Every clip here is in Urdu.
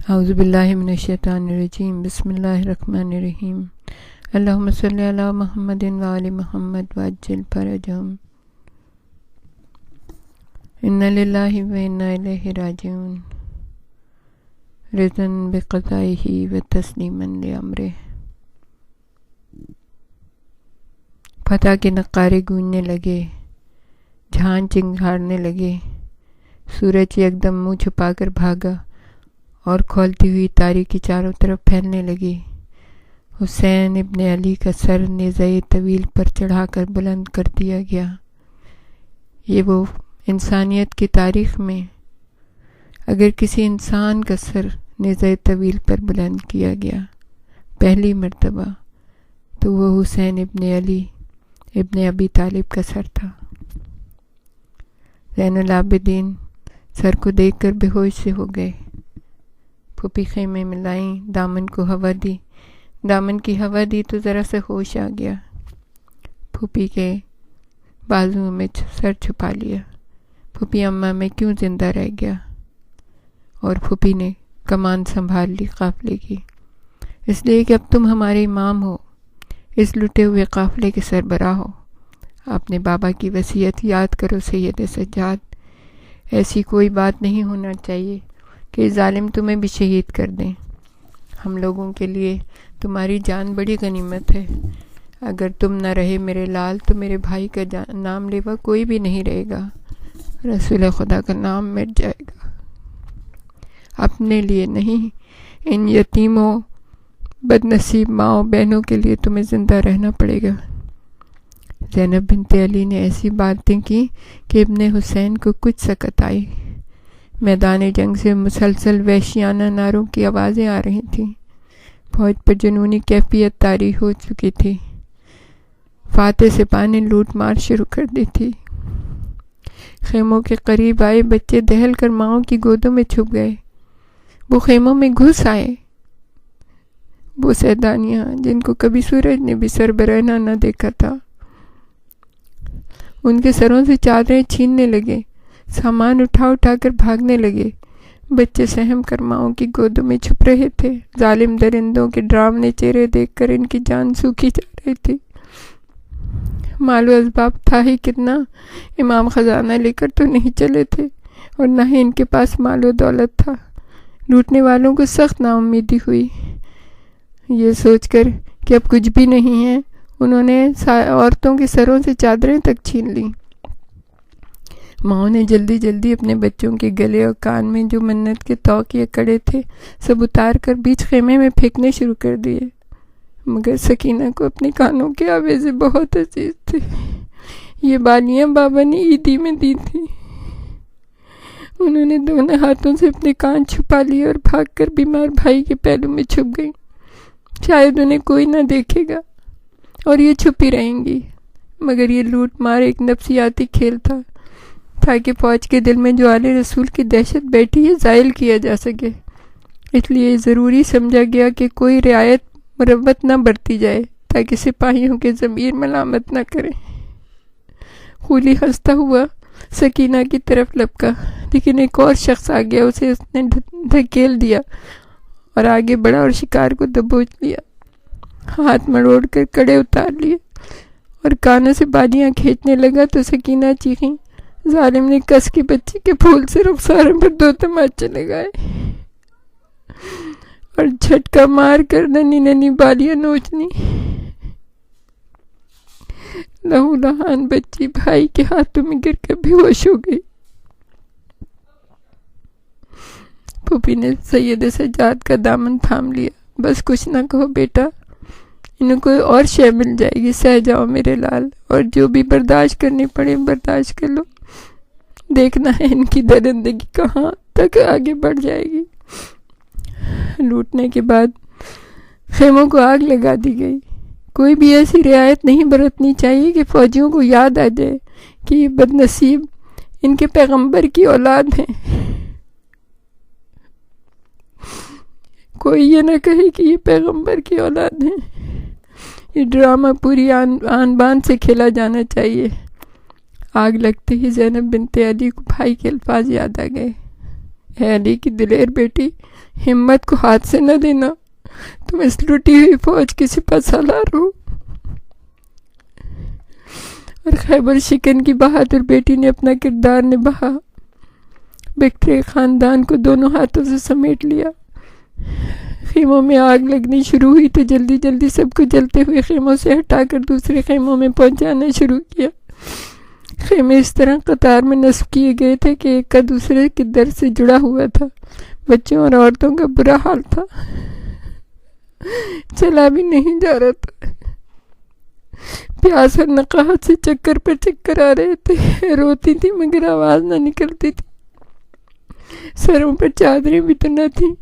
اعوذ باللہ من الشیطان الرجیم بسم اللہ الرحمن الرحیم اللہم صلی علی محمد وآل محمد وعجل فرجہم ان للہ و انا الیہ راجعون رضا بقضائہ و تسلیما لامرہ۔ فتح کے نقارے گونجنے لگے، جھان چنگھاڑنے لگے، سورج یکدم منہ چھپا کر بھاگا اور کھولتی ہوئی تاریکی چاروں طرف پھیلنے لگی۔ حسین ابن علی کا سر نیزۂ طویل پر چڑھا کر بلند کر دیا گیا۔ یہ وہ انسانیت کی تاریخ میں اگر کسی انسان کا سر نیزۂ طویل پر بلند کیا گیا پہلی مرتبہ تو وہ حسین ابن علی ابن ابی طالب کا سر تھا۔ زین العابدین سر کو دیکھ کر بے ہوش سے ہو گئے۔ پھوپھی خیمے میں لائیں، دامن کو ہوا دی، دامن کی ہوا دی تو ذرا سے ہوش آ گیا۔ پھوپھی کے بازوؤں میں سر چھپا لیا۔ پھوپھی اماں میں کیوں زندہ رہ گیا؟ اور پھوپھی نے کمان سنبھال لی قافلے کی، اس لیے کہ اب تم ہمارے امام ہو، اس لٹے ہوئے قافلے کے سربراہ ہو۔ اپنے بابا کی وصیت یاد کرو سید سجاد، ایسی کوئی بات نہیں ہونا چاہیے کہ ظالم تمہیں بھی شہید کر دیں۔ ہم لوگوں کے لیے تمہاری جان بڑی غنیمت ہے۔ اگر تم نہ رہے میرے لال تو میرے بھائی کا نام لیوا کوئی بھی نہیں رہے گا، رسول خدا کا نام مٹ جائے گا۔ اپنے لیے نہیں، ان یتیموں بد نصیب ماؤں بہنوں کے لیے تمہیں زندہ رہنا پڑے گا۔ زینب بنت علی نے ایسی باتیں کی کہ ابن حسین کو کچھ سکت آئی۔ میدان جنگ سے مسلسل وحشیانہ نعروں کی آوازیں آ رہی تھیں۔ فوج پر جنونی کیفیت طاری ہو چکی تھی۔ فاتح سپاہ نے لوٹ مار شروع کر دی تھی۔ خیموں کے قریب آئے بچے دہل کر ماؤں کی گودوں میں چھپ گئے۔ وہ خیموں میں گھس آئے۔ وہ سیدانیاں جن کو کبھی سورج نے بھی سر برہنہ نہ دیکھا تھا، ان کے سروں سے چادریں چھیننے لگے، سامان اٹھا اٹھا کر بھاگنے لگے۔ بچے سہم کر ماؤں کی گودوں میں چھپ رہے تھے۔ ظالم درندوں کے ڈراونے چہرے دیکھ کر ان کی جان سوکھی جا رہی تھی۔ مال و اسباب تھا ہی کتنا، امام خزانہ لے کر تو نہیں چلے تھے اور نہ ہی ان کے پاس مال و دولت تھا۔ لوٹنے والوں کو سخت نا امیدی ہوئی۔ یہ سوچ کر کہ اب کچھ بھی نہیں ہے، انہوں نے عورتوں کے سروں سے چادریں تک چھین لیں۔ ماؤں نے جلدی جلدی اپنے بچوں کے گلے اور کان میں جو منت کے توقیے کڑے تھے سب اتار کر بیچ خیمے میں پھینکنے شروع کر دیے، مگر سکینہ کو اپنے کانوں کے آویزے بہت عزیز تھے۔ یہ بالیاں بابا نے عیدی میں دی تھی۔ انہوں نے دونوں ہاتھوں سے اپنے کان چھپا لیے اور بھاگ کر بیمار بھائی کے پہلو میں چھپ گئی۔ شاید انہیں کوئی نہ دیکھے گا اور یہ چھپی رہیں گی، مگر یہ لوٹ مار ایک نفسیاتی کھیل تھا تاکہ فوج کے دل میں جو آل رسول کی دہشت بیٹھی ہے زائل کیا جا سکے۔ اس لیے ضروری سمجھا گیا کہ کوئی رعایت مروت نہ برتی جائے تاکہ سپاہیوں کے ضمیر ملامت نہ کریں۔ خولی ہنستا ہوا سکینہ کی طرف لپکا، لیکن ایک اور شخص آ گیا، اسے اس نے دھکیل دیا اور آگے بڑھا اور شکار کو دبوچ لیا۔ ہاتھ مروڑ کر کڑے اتار لیے اور کانوں سے بالیاں کھینچنے لگا تو سکینہ چیخیں۔ ظالم نے کس کے بچے کے پھول سے رخساروں پر 2 تماچے لگائے اور جھٹکا مار کر ننھی ننھی بالیاں نوچ لی۔ لہو لہان بچی بھائی کے ہاتھوں میں گر کر بے ہوش ہو گئی۔ پھوپھی نے سید سجاد کا دامن تھام لیا۔ بس کچھ نہ کہو بیٹا، انہیں کوئی اور شے مل جائے گی، سہ جاؤ میرے لال، اور جو بھی برداشت کرنی پڑے برداشت کر لو۔ دیکھنا ہے ان کی درندگی کہاں تک آگے بڑھ جائے گی۔ لوٹنے کے بعد خیموں کو آگ لگا دی گئی۔ کوئی بھی ایسی رعایت نہیں برتنی چاہیے کہ فوجیوں کو یاد آ جائے کہ یہ بد نصیب ان کے پیغمبر کی اولاد ہیں۔ کوئی یہ نہ کہے کہ یہ پیغمبر کی اولاد ہیں۔ یہ ڈرامہ پوری آن بان سے کھیلا جانا چاہیے۔ آگ لگتے ہی زینب بنت علی کو بھائی کے الفاظ یاد آ گئے، اے علی کی دلیر بیٹی، ہمت کو ہاتھ سے نہ دینا، تم اس لٹی ہوئی فوج کی سپہ سالار ہو۔ اور خیبر شکن کی بہادر بیٹی نے اپنا کردار نبھا، بکھرے خاندان کو دونوں ہاتھوں سے سمیٹ لیا۔ خیموں میں آگ لگنی شروع ہوئی تو جلدی جلدی سب کو جلتے ہوئے خیموں سے ہٹا کر دوسرے خیموں میں پہنچانا شروع کیا۔ خیمے اس طرح قطار میں نصب کیے گئے تھے کہ ایک کا دوسرے کے در سے جڑا ہوا تھا۔ بچوں اور عورتوں کا برا حال تھا، چلا بھی نہیں جا رہا تھا۔ پیاس اور نقاہت سے چکر پر چکر آ رہے تھے، روتی تھی مگر آواز نہ نکلتی تھی۔ سروں پر چادریں بھی تو نہ تھیں،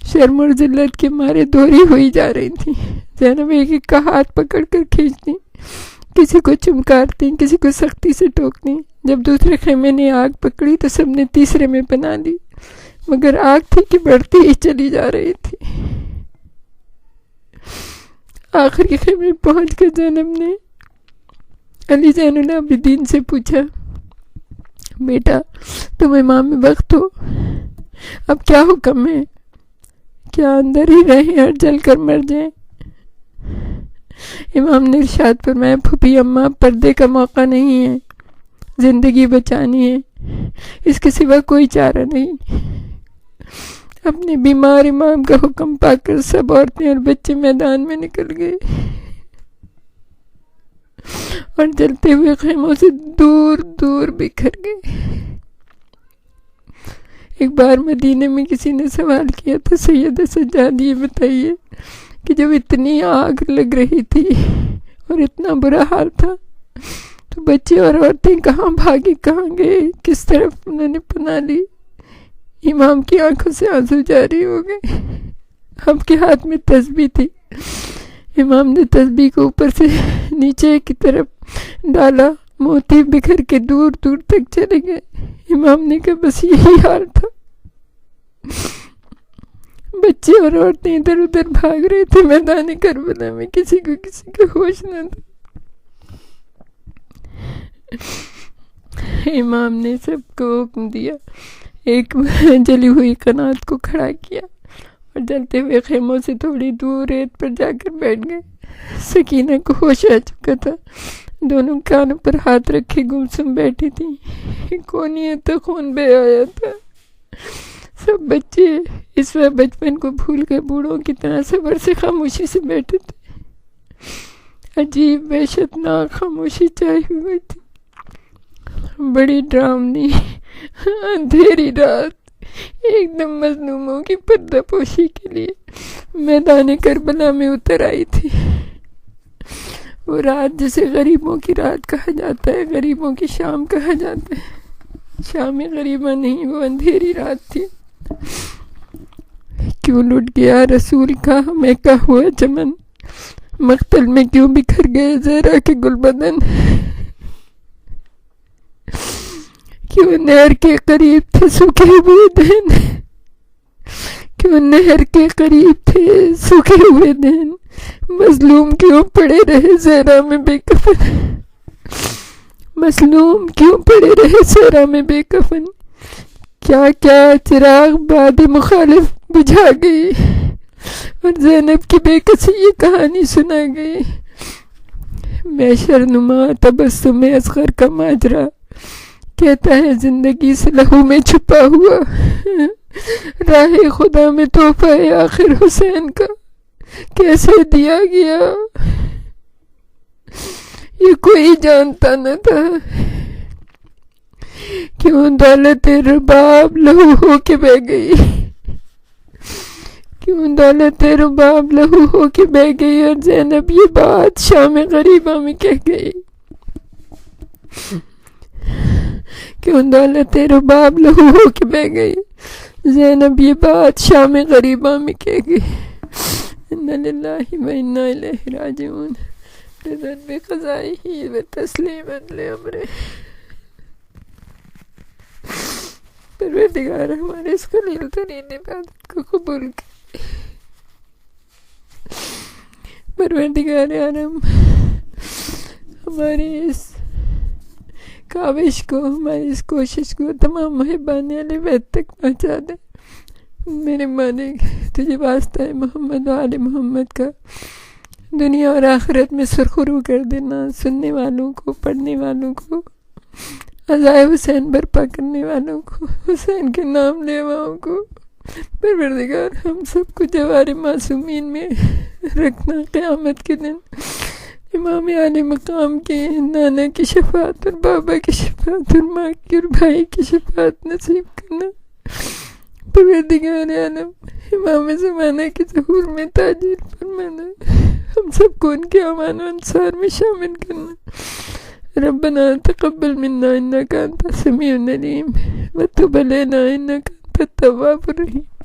شرم اور ذلت کے مارے دوہری ہوئی جا رہی تھی۔ زینب ایک ایک کا ہاتھ پکڑ کر کھینچتی، کسی کو چمکارتی، کسی کو سختی سے ٹوکتی۔ جب دوسرے خیمے نے آگ پکڑی تو سب نے تیسرے میں پناہ لی، مگر آگ تھی کہ بڑھتی ہی چلی جا رہی تھی۔ آخر کے خیمے پہنچ کر زینب نے علی زین العابدین سے پوچھا، بیٹا تم امام وقت ہو، اب کیا حکم ہے؟ کیا اندر ہی رہیں اور جل کر مر جائیں؟ امام نے ارشاد فرمایا، پھوپھی اماں پردے کا موقع نہیں ہے، زندگی بچانی ہے، اس کے سوا کوئی چارہ نہیں۔ اپنے بیمار امام کا حکم پا کر سب عورتیں اور بچے میدان میں نکل گئے اور جلتے ہوئے خیموں سے دور دور بکھر گئے۔ ایک بار مدینے میں کسی نے سوال کیا تھا، سیدہ سجاد یہ بتائیے کہ جب اتنی آگ لگ رہی تھی اور اتنا برا حال تھا تو بچے اور عورتیں کہاں بھاگے، کہاں گئے، کس طرف انہوں نے پناہ لی؟ امام کی آنکھوں سے آنسو جاری ہو گئے۔ آپ کے ہاتھ میں تسبیح تھی، امام نے تسبیح کو اوپر سے نیچے کی طرف ڈالا، موتی بکھر کے دور دور تک چلے گئے۔ امام نے کہا بس یہی حال تھا۔ بچے اور عورتیں ادھر ادھر بھاگ رہے تھے میدان کربلا میں، کسی کو ہوش نہ تھا۔ امام نے سب کو حکم دیا، ایک جلی ہوئی قنات کو کھڑا کیا اور جلتے ہوئے خیموں سے تھوڑی دور ریت پر جا کر بیٹھ گئے۔ سکینہ کو ہوش آ چکا تھا، دونوں کانوں پر ہاتھ رکھے گمسم بیٹھی تھی، کونیت تو خون بہہ آیا تھا۔ سب بچے اس وقت بچپن کو بھول کے بوڑھوں کی طرح صبر سے خاموشی سے بیٹھے تھے۔ عجیب وحشتناک خاموشی چھائی ہوئی تھی، بڑی ڈراؤنی اندھیری رات ایک دم مظلوموں کی پردہ پوشی کے لیے میدان کربلا میں اتر آئی تھی۔ وہ رات جسے غریبوں کی رات کہا جاتا ہے، غریبوں کی شام کہا جاتا ہے، شام غریبہ نہیں، وہ اندھیری رات تھی۔ کیوں لٹ گیا رسول کا مہکا ہوا چمن، مقتل میں کیوں بکھر گئے زہرا کے گل بدن، کیوں نہر کے قریب تھے سوکھے ہوئے دن، کیوں نہر کے قریب تھے سوکھے ہوئے دن، مظلوم کیوں پڑے رہے زہرا میں بے کفن، مظلوم کیوں پڑے رہے زہرا میں بے کفن، کیا کیا چراغ باد مخالف بجھا گئی اور زینب کی بے کسی یہ کہانی سنا گئی۔ محشر نما تبسم اصغر کا ماجرا کہتا ہے زندگی سے لہو میں چھپا ہوا راہ خدا میں تحفہ آخر حسین کا کیسے دیا گیا، یہ کوئی جانتا نہ تھا۔ کیوں دولت رباب لہو ہو کے بہ گئی، کیوں دولت رباب لہو ہو کے بہ گئی اور زینب یہ بات شام غریبہ میں کہہ گئی، کیوں دولت رباب لہو ہو کے بہ گئی، زینب یہ بات شام غریبہ میں کہہ گئی۔ انا للہ و انا الیہ راجعون، رضا بقضائہ و تسلیما لامرہ۔ پروردگار ہمارے اس قلیل ترین عبادت کو قبول کرے۔ پروردگار عالم ہمارے اس کاوش کو، ہماری اس کوشش کو تمام محبان اہل بیت تک پہنچا دے۔ میرے مالک تجھے واسطہ ہے محمد و آل محمد کا دنیا اور آخرت میں سرخرو کر دینا، سننے والوں کو، پڑھنے والوں کو، عزائے حسین برپا کرنے والوں کو، حسین کے نام لیواؤں کو۔ پروردگار ہم سب کو جوار معصومین میں رکھنا، قیامت کے دن امام عالی مقام کے نانا کی شفاعت اور بابا کی شفاعت اور ماں کی اور بھائی کی شفاعت نصیب کرنا۔ پروردگار عالم امام زمانہ کے ظہور میں تاجر فرمانا، ہم سب کو ان کے امان و انصار میں شامل کرنا۔ ربنا تقبل منا انک انت السمیع العلیم وتب علینا انک انت التواب الرحیم۔